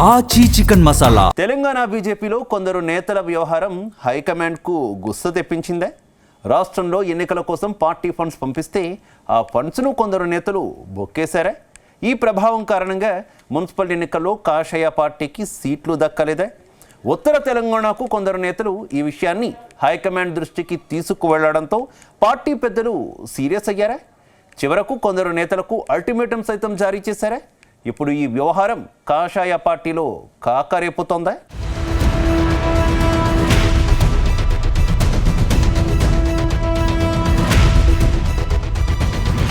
ఆచి చికెన్ మసాలా. తెలంగాణ బీజేపీలో కొందరు నేతల వ్యవహారం హైకమాండ్కు గుస్స తెప్పించిందే. రాష్ట్రంలో ఎన్నికల కోసం పార్టీ ఫండ్స్ పంపిస్తే ఆ ఫండ్స్ను కొందరు నేతలు బొక్కేశారే. ఈ ప్రభావం కారణంగా మున్సిపల్ ఎన్నికల్లో కాషాయ పార్టీకి సీట్లు దక్కలేదే. ఉత్తర తెలంగాణకు కొందరు నేతలు ఈ విషయాన్ని హైకమాండ్ దృష్టికి తీసుకువెళ్లడంతో పార్టీ పెద్దలు సీరియస్ అయ్యారా. చివరకు కొందరు నేతలకు అల్టిమేటం సైతం జారీ చేశారా. ఇప్పుడు ఈ వ్యవహారం కాషాయ పార్టీలో కాకరేపుతోందా?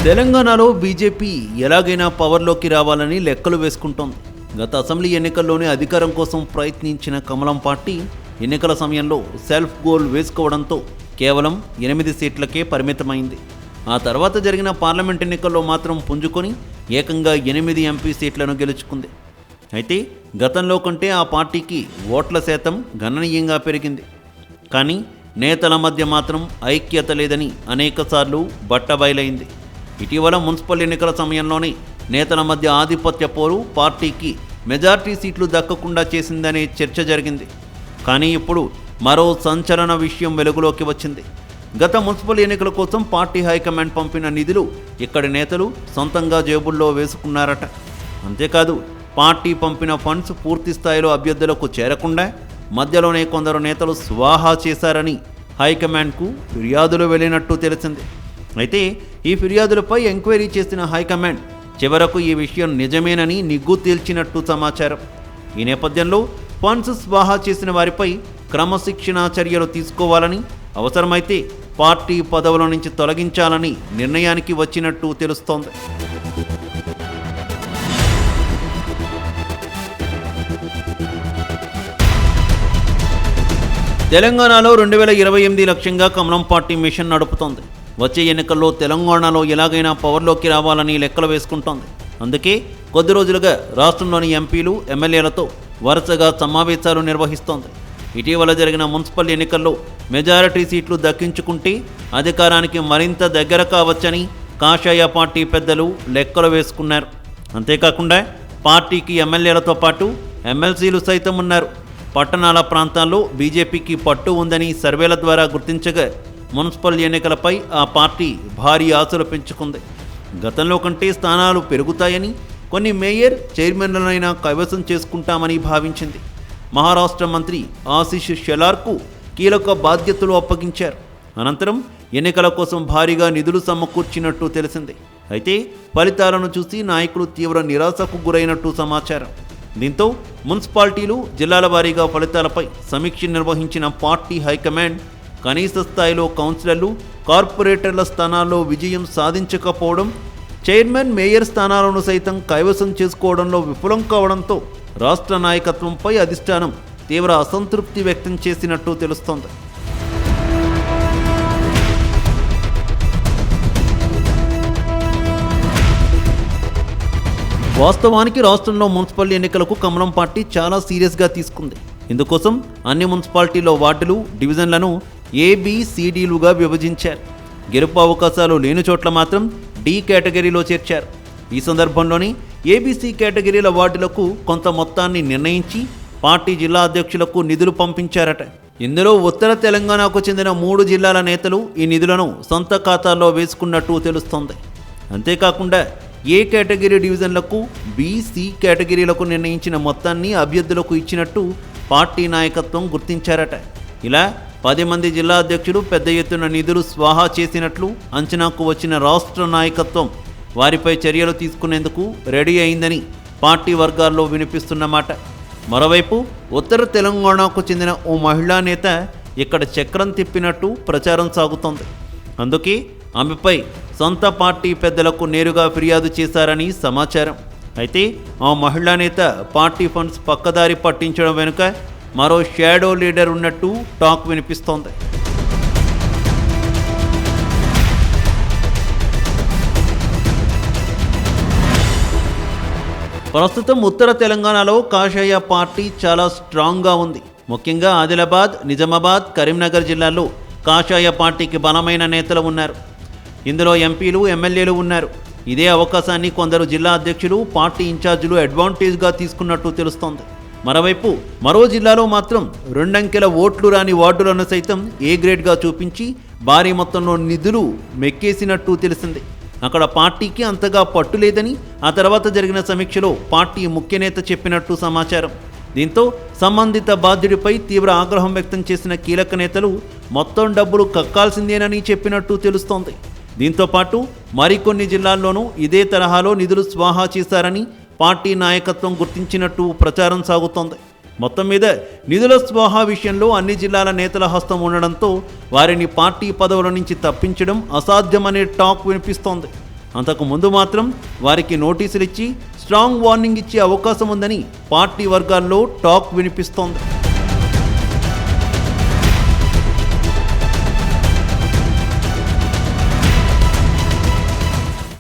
తెలంగాణలో బీజేపీ ఎలాగైనా పవర్లోకి రావాలని లెక్కలు వేసుకుంటోంది. గత అసెంబ్లీ ఎన్నికల్లోనే అధికారం కోసం ప్రయత్నించిన కమలం పార్టీ ఎన్నికల సమయంలో సెల్ఫ్ గోల్ వేసుకోవడంతో కేవలం 8 సీట్లకే పరిమితమైంది. ఆ తర్వాత జరిగిన పార్లమెంట్ ఎన్నికల్లో మాత్రం పుంజుకొని ఏకంగా 8 ఎంపీ సీట్లను గెలుచుకుంది. అయితే గతంలో కంటే ఆ పార్టీకి ఓట్ల శాతం గణనీయంగా పెరిగింది. కానీ నేతల మధ్య మాత్రం ఐక్యత లేదని అనేకసార్లు బట్టబయలైంది. ఇటీవల మున్సిపల్ ఎన్నికల సమయంలోనే నేతల మధ్య ఆధిపత్య పోరు పార్టీకి మెజార్టీ సీట్లు దక్కకుండా చేసిందనే చర్చ జరిగింది. కానీ ఇప్పుడు మరో సంచలన విషయం వెలుగులోకి వచ్చింది. గత మున్సిపల్ ఎన్నికల కోసం పార్టీ హైకమాండ్ పంపిన నిధులు ఇక్కడి నేతలు సొంతంగా జేబుల్లో వేసుకున్నారట. అంతేకాదు పార్టీ పంపిన ఫండ్స్ పూర్తి స్థాయిలో అభ్యర్థులకు చేరకుండా మధ్యలోనే కొందరు నేతలు స్వాహా చేశారని హైకమాండ్కు ఫిర్యాదులు వెళ్ళినట్టు తెలిసింది. అయితే ఈ ఫిర్యాదులపై ఎంక్వైరీ చేసిన హైకమాండ్ చివరకు ఈ విషయం నిజమేనని నిగ్గు తేల్చినట్టు సమాచారం. ఈ నేపథ్యంలో ఫండ్స్ స్వాహా చేసిన వారిపై క్రమశిక్షణా చర్యలు తీసుకోవాలని, అవసరమైతే పార్టీ పదవుల నుంచి తొలగించాలని నిర్ణయానికి వచ్చినట్టు తెలుస్తోంది. తెలంగాణలో 2028 లక్ష్యంగా కమలం పార్టీ మిషన్ నడుపుతోంది. వచ్చే ఎన్నికల్లో తెలంగాణలో ఎలాగైనా పవర్లోకి రావాలని లెక్కలు వేసుకుంటోంది. అందుకే కొద్ది రోజులుగా రాష్ట్రంలోని ఎంపీలు, ఎమ్మెల్యేలతో వరుసగా సమావేశాలు నిర్వహిస్తోంది. ఇటీవల జరిగిన మున్సిపల్ ఎన్నికల్లో మెజారిటీ సీట్లు దక్కించుకుంటే అధికారానికి మరింత దగ్గర కావచ్చని కాషాయ పార్టీ పెద్దలు లెక్కలు వేసుకున్నారు. అంతేకాకుండా పార్టీకి ఎమ్మెల్యేలతో పాటు ఎమ్మెల్సీలు సైతం ఉన్నారు. పట్టణాల ప్రాంతాల్లో బీజేపీకి పట్టు ఉందని సర్వేల ద్వారా గుర్తించగా మున్సిపల్ ఎన్నికలపై ఆ పార్టీ భారీ ఆశలు పెంచుకుంది. గతంలో కంటే స్థానాలు పెరుగుతాయని, కొన్ని మేయర్, చైర్మన్లనైనా కైవసం చేసుకుంటామని భావించింది. మహారాష్ట్ర మంత్రి ఆశిష్ షెలార్కు కీలక బాధ్యతలు అప్పగించారు. అనంతరం ఎన్నికల కోసం భారీగా నిధులు సమకూర్చినట్టు తెలిసింది. అయితే ఫలితాలను చూసి నాయకులు తీవ్ర నిరాశకు గురైనట్టు సమాచారం. దీంతో మున్సిపాలిటీలు, జిల్లాల వారీగా ఫలితాలపై సమీక్ష నిర్వహించిన పార్టీ హైకమాండ్ కనీస స్థాయిలో కౌన్సిలర్లు, కార్పొరేటర్ల స్థానాల్లో విజయం సాధించకపోవడం, చైర్మన్, మేయర్ స్థానాలను సైతం కైవసం చేసుకోవడంలో విఫలం కావడంతో రాష్ట్ర నాయకత్వంపై అధిష్టానం తీవ్ర అసంతృప్తి వ్యక్తం చేసినట్టు తెలుస్తోంది. వాస్తవానికి రాష్ట్రంలో మున్సిపల్ ఎన్నికలకు కమలం పార్టీ చాలా సీరియస్గా తీసుకుంది. ఇందుకోసం అన్ని మున్సిపాలిటీల్లో వార్డులు, డివిజన్లను ABCDలుగా విభజించారు. గెలుపు అవకాశాలు లేని చోట్ల మాత్రం D కేటగిరీలో చేర్చారు. ఈ సందర్భంలోని ABC కేటగిరీల వార్డులకు కొంత మొత్తాన్ని నిర్ణయించి పార్టీ జిల్లా అధ్యక్షులకు నిధులు పంపించారట. ఇందులో ఉత్తర తెలంగాణకు చెందిన 3 జిల్లాల నేతలు ఈ నిధులను సొంత ఖాతాల్లో వేసుకున్నట్టు తెలుస్తోంది. అంతేకాకుండా A కేటగిరీ డివిజన్లకు, B, C కేటగిరీలకు నిర్ణయించిన మొత్తాన్ని అభ్యర్థులకు ఇచ్చినట్టు పార్టీ నాయకత్వం గుర్తించారట. ఇలా 10 మంది జిల్లా అధ్యక్షులు పెద్ద ఎత్తున నిధులు స్వాహా చేసినట్లు అంచనాకు వచ్చిన రాష్ట్ర నాయకత్వం వారిపై చర్యలు తీసుకునేందుకు రెడీ అయిందని పార్టీ వర్గాల్లో వినిపిస్తున్నమాట. మరోవైపు ఉత్తర తెలంగాణకు చెందిన ఓ మహిళా నేత ఇక్కడ చక్రం తిప్పినట్టు ప్రచారం సాగుతోంది. అందుకే ఆమెపై సొంత పార్టీ పెద్దలకు నేరుగా ఫిర్యాదు చేశారని సమాచారం. అయితే ఆ మహిళా నేత పార్టీ ఫండ్స్ పక్కదారి పట్టించడం వెనుక మరో షాడో లీడర్ ఉన్నట్టు టాక్ వినిపిస్తోంది. ప్రస్తుతం ఉత్తర తెలంగాణలో కాషాయ పార్టీ చాలా స్ట్రాంగ్గా ఉంది. ముఖ్యంగా ఆదిలాబాద్, నిజామాబాద్, కరీంనగర్ జిల్లాల్లో కాషాయ పార్టీకి బలమైన నేతలు ఉన్నారు. ఇందులో ఎంపీలు, ఎమ్మెల్యేలు ఉన్నారు. ఇదే అవకాశాన్ని కొందరు జిల్లా అధ్యక్షులు పార్టీ ఇన్ఛార్జీలు అడ్వాంటేజ్గా తీసుకున్నట్టు తెలుస్తోంది. మరోవైపు మరో జిల్లాలో మాత్రం 2 అంకెల ఓట్లు రాని వార్డులను సైతం ఏ గ్రేడ్గా చూపించి భారీ మొత్తంలో నిధులు మెక్కేసినట్టు తెలిసింది. అక్కడ పార్టీకి అంతగా పట్టు లేదని ఆ తర్వాత జరిగిన సమీక్షలో పార్టీ ముఖ్య నేత చెప్పినట్టు సమాచారం. దీంతో సంబంధిత బాధ్యుడిపై తీవ్ర ఆగ్రహం వ్యక్తం చేసిన కీలక నేతలు మొత్తం డబ్బులు కక్కాల్సిందేనని చెప్పినట్టు తెలుస్తోంది. దీంతో పాటు మరికొన్ని జిల్లాల్లోనూ ఇదే తరహాలో నిధులు స్వాహా చేశారని పార్టీ నాయకత్వం గుర్తించినట్టు ప్రచారం సాగుతోంది. మొత్తం మీద నిధుల స్వాహా విషయంలో అన్ని జిల్లాల నేతల హస్తం ఉండడంతో వారిని పార్టీ పదవుల నుంచి తప్పించడం అసాధ్యమనే టాక్ వినిపిస్తోంది. అంతకు ముందు మాత్రం వారికి నోటీసులు ఇచ్చి స్ట్రాంగ్ వార్నింగ్ ఇచ్చే అవకాశం ఉందని పార్టీ వర్గాల్లో టాక్ వినిపిస్తోంది.